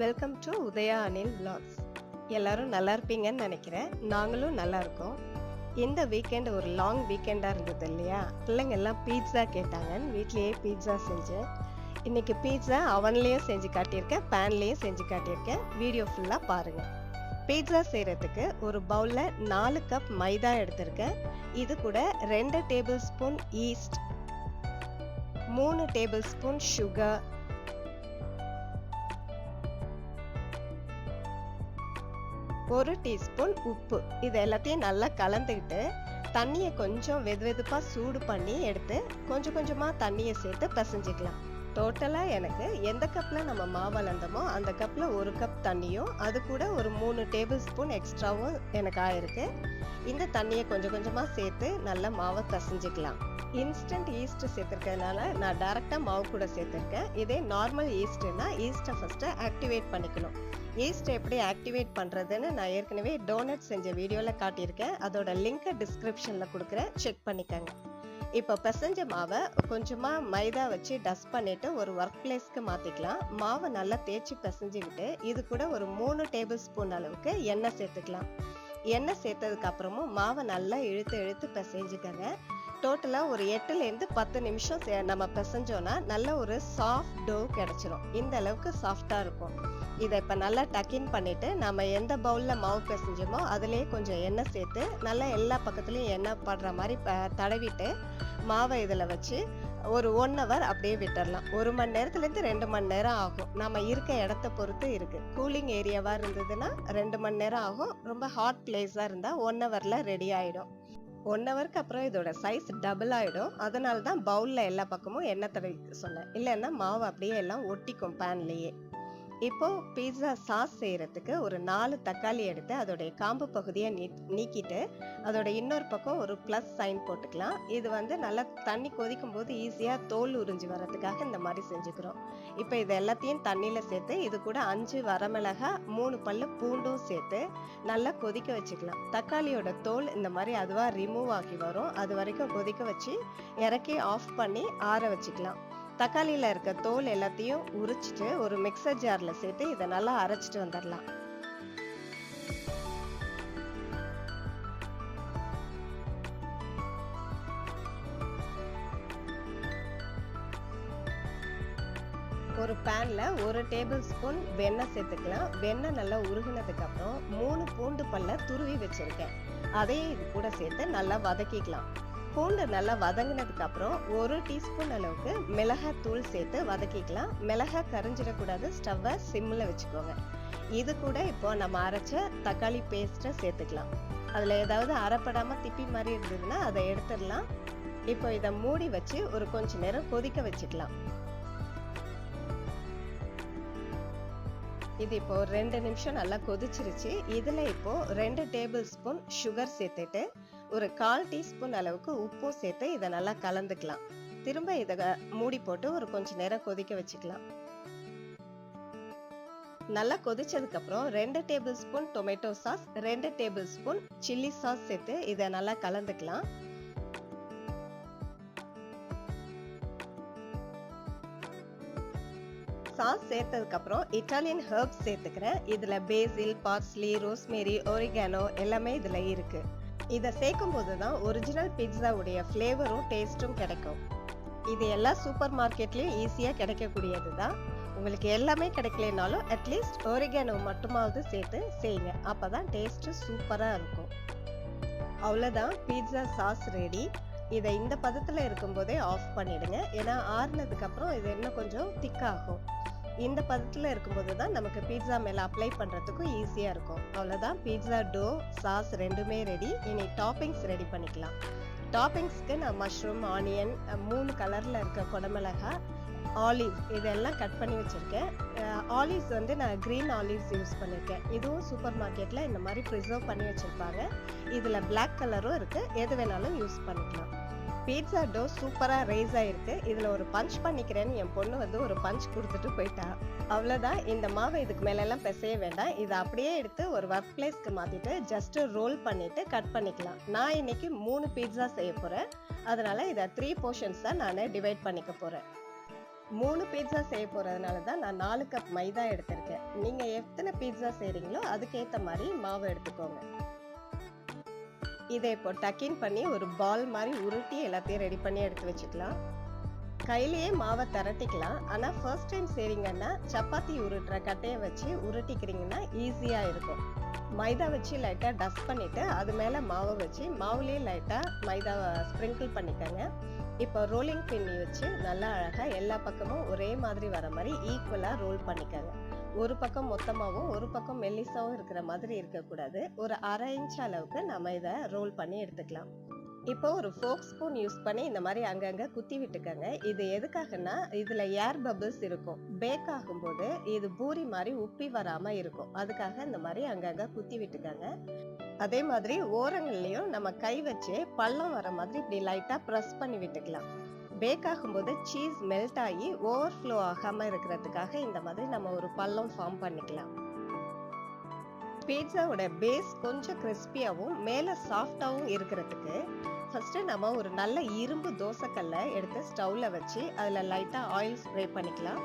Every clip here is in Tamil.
Welcome to Udaya Anil vlogs. எல்லாரும் நல்லா இருப்பீங்கன்னு நினைக்கிறேன். நாங்களும் நல்லா இருக்கோம். இந்த வீக்கெண்ட் ஒரு லாங் வீக்கெண்டாக இருந்தது இல்லையா? பிள்ளைங்க எல்லாம் பீட்சா கேட்டாங்கன்னு வீட்லேயே பீட்சா செஞ்சேன். இன்னைக்கு பீட்சா அவன்லேயும் செஞ்சு காட்டியிருக்கேன், பேன்லேயும் செஞ்சு காட்டியிருக்கேன். வீடியோ ஃபுல்லாக பாருங்கள். பீட்சா செய்கிறதுக்கு ஒரு பவுலில் 4 கப் மைதா எடுத்திருக்கேன். இது கூட 2 table spoon east, 3 table spoon sugar, 1 teaspoon உப்பு. இது எல்லாத்தையும் நல்லா கலந்துக்கிட்டு தண்ணியை கொஞ்சம் வெதுவெதுப்பா சூடு பண்ணி எடுத்து கொஞ்சம் கொஞ்சமாக தண்ணியை சேர்த்து பிசைஞ்சிக்கலாம். டோட்டலாக எனக்கு எந்த கப்பில் நம்ம மாவு அளந்தோமோ அந்த கப்பில் 1 கப் தண்ணியும் அது கூட ஒரு 3 டேபிள் ஸ்பூன் எக்ஸ்ட்ராவும் எனக்கு ஆயிருக்கு. இந்த தண்ணியை கொஞ்சம் கொஞ்சமாக சேர்த்து நல்லா மாவை பிசைஞ்சிக்கலாம். இன்ஸ்டன்ட் ஈஸ்ட் சேர்த்துருக்கிறதுனால நான் டைரெக்டாக மாவு கூட சேர்த்துருக்கேன். இதே நார்மல் ஈஸ்ட்னா ஈஸ்ட்டை ஃபஸ்ட்டு ஆக்டிவேட் பண்ணிக்கணும். ஈஸ்ட் எப்படி ஆக்டிவேட் பண்ணுறதுன்னு நான் ஏற்கனவே டோனட் செஞ்ச வீடியோவில் காட்டியிருக்கேன். அதோட லிங்கை டிஸ்கிரிப்ஷனில் கொடுக்குறேன், செக் பண்ணிக்கோங்க. இப்போ பிசைஞ்ச மாவை கொஞ்சமாக மைதா வச்சு டஸ்ட் பண்ணிவிட்டு ஒரு ஒர்க் பிளேஸ்க்கு மாற்றிக்கலாம். மாவை நல்லா தேய்ச்சி பிசைஞ்சிக்கிட்டு இது கூட ஒரு 3 டேபிள் ஸ்பூன் அளவுக்கு எண்ணெய் சேர்த்துக்கலாம். எண்ணெய் சேர்த்ததுக்கு அப்புறமும் மாவை நல்லா இழுத்து இழுத்து பிசைஞ்சுக்கங்க. டோட்டலாக ஒரு 8லேருந்து 10 நிமிஷம் நம்ம பிசைஞ்சோன்னா நல்ல ஒரு சாஃப்ட் டோ கிடச்சிரும். இந்த அளவுக்கு சாஃப்டாக இருக்கும். இதை இப்போ நல்லா டக்கின் பண்ணிவிட்டு நம்ம எந்த பவுலில் மாவு பிசைஞ்சோமோ அதுலேயே கொஞ்சம் எண்ணெய் சேர்த்து நல்லா எல்லா பக்கத்துலேயும் எண்ணெய் படுற மாதிரி தடவிட்டு மாவை இதில் வச்சு ஒரு 1 ஹவர் அப்படியே விட்டுடலாம். 1 மணி நேரத்துலேருந்து 2 மணி நேரம் ஆகும். நம்ம இருக்க இடத்த பொறுத்து இருக்குது. கூலிங் ஏரியாவாக இருந்ததுன்னா 2 மணி நேரம் ஆகும். ரொம்ப ஹாட் பிளேஸாக இருந்தால் 1 ஹவரில் ரெடி ஆகிடும். 1 ஹவருக்கு அப்புறம் இதோட சைஸ் டபுள் ஆகிடும். அதனால தான் பவுலில் எல்லா பக்கமும் எண்ணெய் தடவிக்க சொன்னேன். இல்லைன்னா மாவு அப்படியே எல்லாம் ஒட்டிக்கும் பேன்லேயே. இப்போது பீட்சா சாஸ் செய்கிறதுக்கு ஒரு 4 தக்காளி எடுத்து அதோடைய காம்பு பகுதியை நீக்கிட்டு அதோட இன்னொரு பக்கம் ஒரு ப்ளஸ் சைன் போட்டுக்கலாம். இது நல்லா தண்ணி கொதிக்கும் போது ஈஸியாக தோல் உறிஞ்சி வர்றதுக்காக இந்த மாதிரி செஞ்சுக்கிறோம். இப்போ இது எல்லாத்தையும் தண்ணியில் சேர்த்து இது கூட 5 வரமிளகாய், 3 பல்லு பூண்டும் சேர்த்து நல்லா கொதிக்க வச்சுக்கலாம். தக்காளியோட தோல் இந்த மாதிரி அதுவாக ரிமூவ் ஆகி வரும். அது வரைக்கும் கொதிக்க வச்சு இறக்கி ஆஃப் பண்ணி ஆற வச்சுக்கலாம். தக்காளியில் இருக்க தோல் எல்லாத்தையும் உரிச்சிட்டு ஒரு மிக்சர் ஜாரில் சேர்த்து இதை நல்லா அரைச்சிட்டு வந்துடலாம். ஒரு பேனில் 1 டேபிள் ஸ்பூன் வெண்ணெய் சேர்த்துக்கலாம். வெண்ணெய் நல்லா உருகினதுக்கு அப்புறம் 3 பூண்டு பல்ல துருவி வச்சிருக்கேன். அதையும் இது கூட சேர்த்து நல்லா வதக்கிக்கலாம். பூண்டு நல்லா வதங்கினதுக்கு அப்புறம் 1 டீஸ்பூன் அளவுக்கு மிளகாய் தூள் சேர்த்து வதக்கிக்கலாம். மிளகாய் கரிஞ்சிடக்கூடாது, ஸ்டவ்வை சிம்மில் வச்சுக்கோங்க. இது கூட இப்போ நம்ம அரைச்ச தக்காளி பேஸ்ட்டை சேர்த்துக்கலாம். அதில் ஏதாவது அரைப்படாமல் திப்பி மாதிரி இருந்ததுன்னா அதை எடுத்துடலாம். இப்போ இதை மூடி வச்சு ஒரு கொஞ்ச நேரம் கொதிக்க வச்சுக்கலாம். இது இப்போ 2 நிமிஷம் நல்லா கொதிச்சிருச்சு. இதில் இப்போ 2 டேபிள் ஸ்பூன் சுகர் சேர்த்துட்டு ஒரு 1/4 டீஸ்பூன் அளவுக்கு உப்பும் சேர்த்து இதை நல்லா கலந்துக்கலாம். திரும்ப இதை மூடி போட்டு ஒரு கொஞ்ச நேரம் கொதிக்க வச்சுக்கலாம். நல்லா கொதிச்சதுக்கு அப்புறம் 2 table spoon tomato sauce, 2 table spoon chilli sauce சேர்த்து இதை நல்லா கலந்துக்கலாம். சாஸ் சேர்த்ததுக்கு அப்புறம் இட்டாலியன் ஹெர்ப்ஸ் சேர்த்துக்கிறேன். இதுல பேசில், பார்ஸ்லி, ரோஸ்மேரி, ஒரிகானோ எல்லாமே இதுல இருக்கு. இதை சேர்க்கும் போது தான் ஒரிஜினல் பீட்சாவுடைய ஃப்ளேவரும் டேஸ்ட்டும் கிடைக்கும். இது எல்லா சூப்பர் மார்க்கெட்லயும் ஈஸியா கிடைக்கக்கூடியது தான். உங்களுக்கு எல்லாமே கிடைக்கலனாலும் அட்லீஸ்ட் ஒரிகானோ மட்டுமாவது சேர்த்து செய்யுங்க. அப்பதான் டேஸ்ட் சூப்பரா இருக்கும். அவ்வளோதான், பீட்சா சாஸ் ரெடி. இதை இந்த பதத்தில் இருக்கும்போதே ஆஃப் பண்ணிடுங்க. ஏன்னா ஆறுனதுக்கு அப்புறம் இது இன்னும் கொஞ்சம் திக்காகும். இந்த பதத்தில் இருக்கும்போது தான் நமக்கு பீட்சா மேலே அப்ளை பண்ணுறதுக்கும் ஈஸியாக இருக்கும். அவ்வளோதான், பீட்சா டோ சாஸ் ரெண்டுமே ரெடி. இனி டாப்பிங்ஸ் ரெடி பண்ணிக்கலாம். டாப்பிங்ஸ்க்கு நான் மஷ்ரூம், ஆனியன், 3 கலரில் இருக்க குடமிளகாய், ஆலிவ் இதெல்லாம் கட் பண்ணி வச்சுருக்கேன். ஆலிவ்ஸ் நான் க்ரீன் ஆலிவ்ஸ் யூஸ் பண்ணியிருக்கேன். இதுவும் சூப்பர் மார்க்கெட்டில் இந்த மாதிரி ப்ரிசர்வ் பண்ணி வச்சுருப்பாங்க. இதில் பிளாக் கலரும் இருக்குது, எது வேணாலும் யூஸ் பண்ணிக்கலாம். பீட்சா டோ சூப்பராக ரைஸ் ஆகிருக்கு. இதில் ஒரு பஞ்ச் பண்ணிக்கிறேன்னு என் பொண்ணு ஒரு பஞ்ச் கொடுத்துட்டு போயிட்டா. அவ்வளோதான், இந்த மாவை இதுக்கு மேலெல்லாம் பிசைய வேண்டாம். இதை அப்படியே எடுத்து ஒரு ஒர்க் பிளேஸ்க்கு மாற்றிட்டு ஜஸ்ட்டு ரோல் பண்ணிவிட்டு கட் பண்ணிக்கலாம். நான் இன்னைக்கு 3 பீட்சா செய்ய போகிறேன். அதனால் இதை 3 போர்ஷன்ஸாக நான் டிவைட் பண்ணிக்க போகிறேன். 3 பீட்சா செய்ய போறதுனால தான் நான் 4 கப் மைதா எடுத்திருக்கேன். நீங்க எத்தனை பீட்சா செய்றீங்களோ அதுக்கேத்த மாதிரி மாவு எடுத்துக்கோங்க. இதை இப்போ டக்கின் பண்ணி ஒரு பால் மாதிரி உருட்டி எல்லாத்தையும் ரெடி பண்ணி எடுத்து வச்சுக்கலாம். கையிலேயே மாவை திரட்டிக்கலாம். ஆனா ஃபர்ஸ்ட் டைம் செய்றீங்கன்னா சப்பாத்தி உருட்டுற கட்டையை வச்சு உருட்டிக்கிறீங்கன்னா ஈஸியா இருக்கும். மைதா வச்சு லைட்டா டஸ்ட் பண்ணிட்டு அது மேல மாவை வச்சு மாவுலயே லைட்டா மைதாவை ஸ்ப்ரிங்கிள் பண்ணிக்கோங்க. இப்போ ரோலிங் பின்னி வச்சு நல்லா அழகா எல்லா பக்கமும் ஒரே மாதிரி வர மாதிரி ஈக்குவலா ரோல் பண்ணிக்கோங்க. ஒரு பக்கம் மொத்தமாவும் ஒரு பக்கம் மெல்லிசாவும் இருக்கிற மாதிரி இருக்கக்கூடாது. ஒரு 1/2 இன்ச் அளவுக்கு நம்ம இதை ரோல் பண்ணி எடுத்துக்கலாம். இப்போ ஒரு ஃபோக் ஸ்பூன் யூஸ் பண்ணி இந்த மாதிரி அங்கங்க குத்தி விட்டுக்கங்க. இது எதுக்காகன்னா இதுல ஏர் பபிள்ஸ் இருக்கும். பேக் ஆகும்போது இது பூரி மாதிரி உப்பி வராம இருக்கும். அதுக்காக இந்த மாதிரி அங்கங்க குத்தி விட்டுக்கங்க. அதே மாதிரி ஓரங்கள்லயும் நம்ம கை வச்சு பள்ளம் வர மாதிரி இப்படி லைட்டா பிரஸ் பண்ணி விட்டுக்கலாம். பேக் ஆகும்போது சீஸ் மெல்ட் ஆகி ஓவர்ஃப்ளோ ஆகாம இருக்கிறதுக்காக இந்த மாதிரி நம்ம ஒரு பள்ளம் ஃபார்ம் பண்ணிக்கலாம். பீட்சாவோட பேஸ் கொஞ்சம் கிறிஸ்பியாவும் மேல சாஃப்டாவும் இருக்கிறதுக்கு ஃபர்ஸ்ட் நம்ம ஒரு நல்ல இரும்பு தோசைக்கல்லை எடுத்து ஸ்டவ்ல வச்சு அதுல லைட்டா ஆயில் ஸ்ப்ரே பண்ணிக்கலாம்.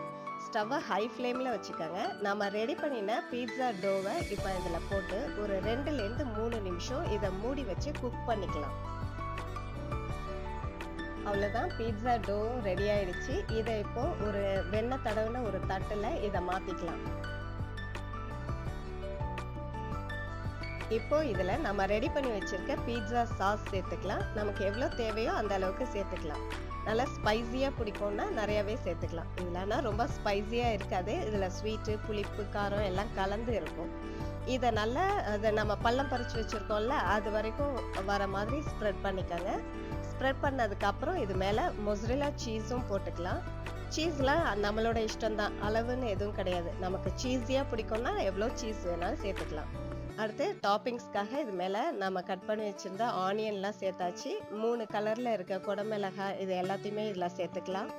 ஸ்டவ்வை ஹை ஃப்ளேம்ல வச்சுக்கோங்க. நம்ம ரெடி பண்ணின பீட்சா டோவை இப்போ இதுல போட்டு ஒரு 2லேருந்து 3 நிமிஷம் இதை மூடி வச்சு குக் பண்ணிக்கலாம். அவ்வளவுதான், பீட்சா டோ ரெடி ஆயிடுச்சு. இதை இப்போ ஒரு வெண்ணெய் தடவின ஒரு தட்டுல இதை மாத்திக்கலாம். இப்போ இதுல நம்ம ரெடி பண்ணி வச்சிருக்க பீட்சா சாஸ் சேர்த்துக்கலாம். நமக்கு எவ்வளவு தேவையோ அந்த அளவுக்கு சேர்த்துக்கலாம். நல்லா ஸ்பைசியா பிடிக்கும்னா நிறையவே சேர்த்துக்கலாம். இதுலனா ரொம்ப ஸ்பைசியா இருக்காது. இதுல ஸ்வீட்டு, புளிப்பு, காரம் எல்லாம் கலந்து இருக்கும். இதை நல்லா அதை நம்ம பள்ளம் பறிச்சு வச்சிருக்கோம்ல அது வரைக்கும் வர மாதிரி ஸ்ப்ரெட் பண்ணிக்கோங்க. ஸ்ப்ரெட் பண்ணதுக்கு அப்புறம் இது மேல மொசரெல்லா சீஸும் போட்டுக்கலாம். சீஸ்லாம் நம்மளோட இஷ்டம் தான், அளவுன்னு எதுவும் கிடையாது. நமக்கு சீஸியா பிடிக்கும்னா எவ்வளவு சீஸ் வேணாலும் சேர்த்துக்கலாம். அடுத்து டாப்பிங்ஸ்க்காக இது மேல நம்ம கட் பண்ணி வச்சிருந்த ஆனியன்லாம் சேர்த்தாச்சு. 3 கலர்ல இருக்க குடமிளகாய் இது எல்லாத்தையுமே இதுல சேர்த்துக்கலாம்.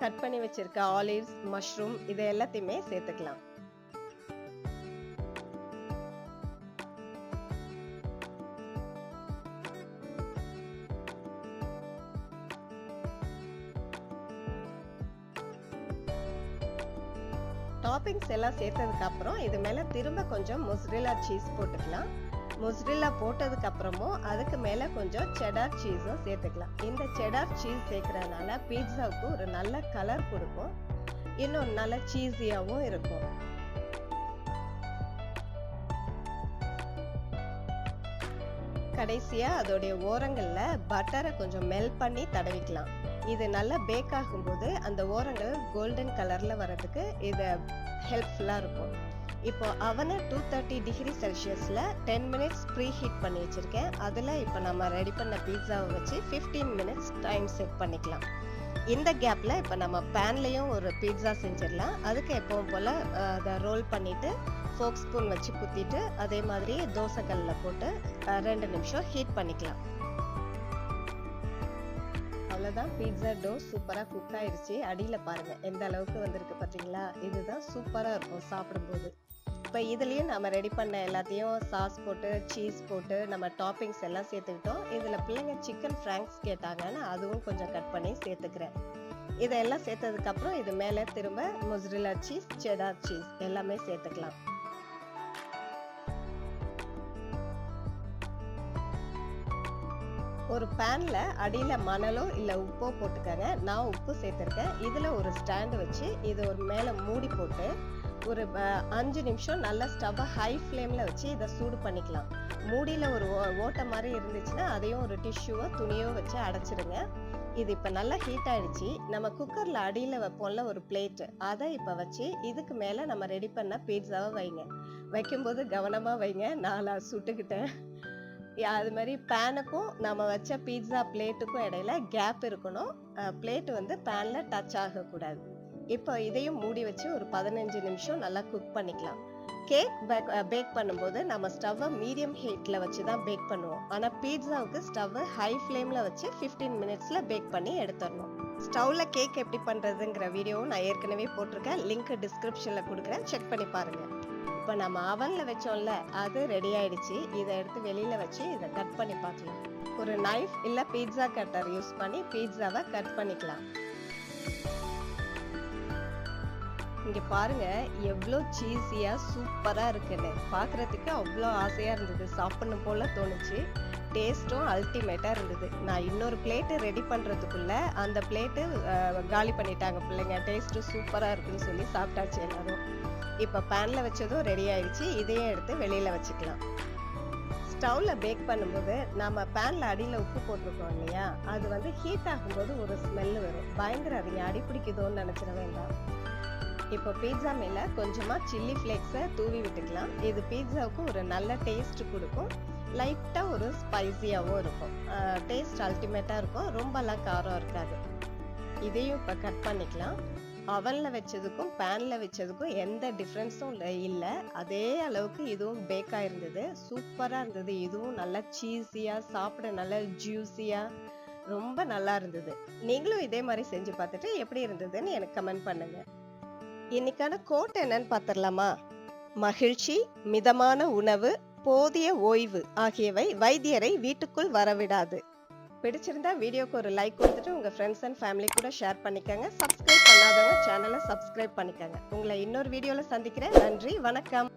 கட் பண்ணி வச்சிருக்க ஆலிவ்ஸ், மஷ்ரூம் இது எல்லாத்தையுமே சேர்த்துக்கலாம். டாப்பிங்ஸ் எல்லாம் சேர்த்ததுக்கு அப்புறம் இது மேல திரும்ப கொஞ்சம் மொசரெல்லா சீஸ் போட்டுக்கலாம். மொசரெல்லா போட்டதுக்கு அப்புறமும் அதுக்கு மேல கொஞ்சம் செடார் சீஸும் சேர்த்துக்கலாம். இந்த செடார் சீஸ் சேர்க்கறதுனால பீட்சாவுக்கு ஒரு நல்ல கலர் கொடுக்கும், இன்னும் நல்ல சீஸியாவும் இருக்கும். கடைசியா அதோடைய ஓரங்கள்ல பட்டரை கொஞ்சம் மெல்ட் பண்ணி தடவிக்கலாம். இது நல்லா பேக் ஆகும்போது அந்த ஓரங்கள் கோல்டன் கலர்ல வரதுக்கு இது ஹெல்ப்ஃபுல்லா இருக்கும். இப்போ அவனை 230 டிகிரி செல்சியஸ்ல 10 மினிட்ஸ் ப்ரீ ஹீட் பண்ணி வச்சிருக்கேன். அதுல இப்போ நம்ம ரெடி பண்ண பீட்சாவை வச்சு 15 மினிட்ஸ் டைம் செட் பண்ணிக்கலாம். இந்த கேப்ல இப்போ நம்ம பேன்லயும் ஒரு பீட்சா செஞ்சிடலாம். அதுக்கு எப்பவும் போல அதை ரோல் பண்ணிட்டு ஃபோக் ஸ்பூன் வச்சு குத்திட்டு அதே மாதிரி தோசைக்கல்ல போட்டு 2 நிமிஷம் ஹீட் பண்ணிக்கலாம். அவ்வளவுதான், பீட்சா டோ சூப்பரா குக் ஆயிருச்சு. அடியில பாருங்க எந்த அளவுக்கு வந்திருக்கு பாத்தீங்களா? இதுதான் சூப்பரா இருக்கும் சாப்பிடும்போது. இப்ப இதுலயும் நம்ம ரெடி பண்ண எல்லாத்தையும் சாஸ் போட்டு சீஸ் போட்டு நம்ம டாப்பிங்ஸ் எல்லாம் சேர்த்துக்கிட்டோம். இதுல பிள்ளைங்க சிக்கன் ஃப்ராங்க்ஸ் கேட்டாங்கன்னு அதுவும் கொஞ்சம் கட் பண்ணி சேர்த்துக்கிறேன். இதெல்லாம் சேர்த்ததுக்கு அப்புறம் இது மேல திரும்ப மொசரெல்லா சீஸ், செடார் சீஸ் எல்லாமே சேர்த்துக்கலாம். ஒரு பேன்ல அடியில மணலோ இல்ல உப்போ போட்டுக்கங்க. நான் உப்பு சேர்த்திருக்கேன். இதுல ஒரு ஸ்டாண்ட் வச்சு இது ஒரு மேல மூடி போட்டு ஒரு 5 நிமிஷம் நல்லா ஸ்டவ் ஹை ஃப்ளேம்ல வச்சு இதை சூடு பண்ணிக்கலாம். மூடியில ஒரு ஓட்டை மாதிரி இருந்துச்சுன்னா அதையும் ஒரு டிஷ்யூவோ துணியோ வச்சு அடைச்சிருங்க. இது இப்ப நல்லா ஹீட் ஆயிடுச்சு. நம்ம குக்கர்ல அடியில வைப்போம்ல ஒரு பிளேட், அதை இப்ப வச்சு இதுக்கு மேல நம்ம ரெடி பண்ண பீட்சாவை வைங்க. வைக்கும்போது கவனமா வைங்க, நான் சுட்டுக்கிட்டேன். அது மாதிரி பேனுக்கும் நம்ம வச்ச பீட்சா பிளேட்டுக்கும் இடையில கேப் இருக்கணும். பிளேட் வந்து பேன்ல டச் ஆகக்கூடாது. இப்போ இதையும் மூடி வச்சு ஒரு 15 நிமிஷம் நல்லா குக் பண்ணிக்கலாம். கேக் பேக் பண்ணும்போது நம்ம ஸ்டவ்வை மீடியம் ஹீட்ல வச்சு தான் பேக் பண்ணுவோம். ஆனா பீட்சாவுக்கு ஸ்டவ் ஹை ஃப்ளேம்ல வச்சு 15 மினிட்ஸ்ல பேக் பண்ணி எடுத்துடணும். ஸ்டவ்ல கேக் எப்படி பண்றதுங்கிற வீடியோவும் நான் ஏற்கனவே போட்டிருக்கேன். லிங்க் டிஸ்கிரிப்ஷன்ல கொடுக்குறேன், செக் பண்ணி பாருங்க. இப்போ நம்ம அவன்ல வச்சோம்ல, அது ரெடி ஆயிடுச்சு. இதை எடுத்து வெளியில வச்சு இதை கட் பண்ணி பார்க்கலாம். ஒரு நைஃப் இல்ல பீட்சா கட்டர் யூஸ் பண்ணி பீட்சாவை கட் பண்ணிக்கலாம். இங்க பாருங்க எவ்வளோ சீஸியா சூப்பரா இருக்குன்னு. பார்க்கறதுக்கு அவ்வளோ ஆசையா இருந்தது, சாப்பிடணும் போல தோணுச்சு. டேஸ்ட்டும் அல்டிமேட்டா இருந்தது. நான் இன்னொரு பிளேட்டு ரெடி பண்றதுக்குள்ள அந்த பிளேட்டு காலி பண்ணிட்டாங்க பிள்ளைங்க. டேஸ்ட்டும் சூப்பரா இருக்குன்னு சொல்லி சாப்பிட்டாச்சு எல்லாரும். இப்போ பேன்ல வச்சதும் ரெடி ஆயிடுச்சு. இதையும் எடுத்து வெளியில வச்சுக்கலாம். ஸ்டவ்ல பேக் பண்ணும்போது நம்ம பேன்ல அடியில உப்பு போட்டிருக்கோம் இல்லையா, அது வந்து ஹீட் ஆகும்போது ஒரு ஸ்மெல் வரும். பயங்கராதீங்க, அடி பிடிக்குதோன்னு நினைச்சிட வேண்டாம். இப்போ பீட்சா மேல கொஞ்சமா சில்லி ஃப்ளேக்ஸை தூவி விட்டுக்கலாம். இது பீட்சாவுக்கு ஒரு நல்ல டேஸ்ட் கொடுக்கும். லைட்டா ஒரு ஸ்பைசியாவும் இருக்கும். டேஸ்ட் அல்டிமேட்டா இருக்கும். ரொம்பலாம் காரம் இருக்காது. இதையும் இப்போ கட் பண்ணிக்கலாம். அவன்ல வச்சதுக்கும் பேன்ல வச்சதுக்கும் எந்த டிஃப்ரென்ஸும் இல்லை. அதே அளவுக்கு இதுவும் பேக் ஆயிருந்தது. சூப்பரா இருந்தது. இதுவும் நல்லா சீஸியா, சாப்பிட நல்லா ஜூஸியா, ரொம்ப நல்லா இருந்தது. நீங்களும் இதே மாதிரி செஞ்சு பார்த்துட்டு எப்படி இருந்ததுன்னு எனக்கு கமெண்ட் பண்ணுங்க. இன்னைக்கான கோட் என்னன்னு பார்த்துடலாமா? மகிழ்ச்சி, மிதமான உணவு, போதிய ஓய்வு ஆகியவை வைத்தியரை வீட்டுக்குள் வரவிடாது. பிடிச்சிருந்தா வீடியோக்கு ஒரு லைக் கொடுத்துட்டு உங்க ஃப்ரெண்ட்ஸ் அண்ட் ஃபேமிலி கூட ஷேர் பண்ணிக்கங்க. சப்ஸ்கிரைப் பண்ணாதவங்க சேனலை சப்ஸ்கிரைப் பண்ணிக்கங்க. உங்களை இன்னொரு வீடியோல சந்திக்கிறேன். நன்றி, வணக்கம்.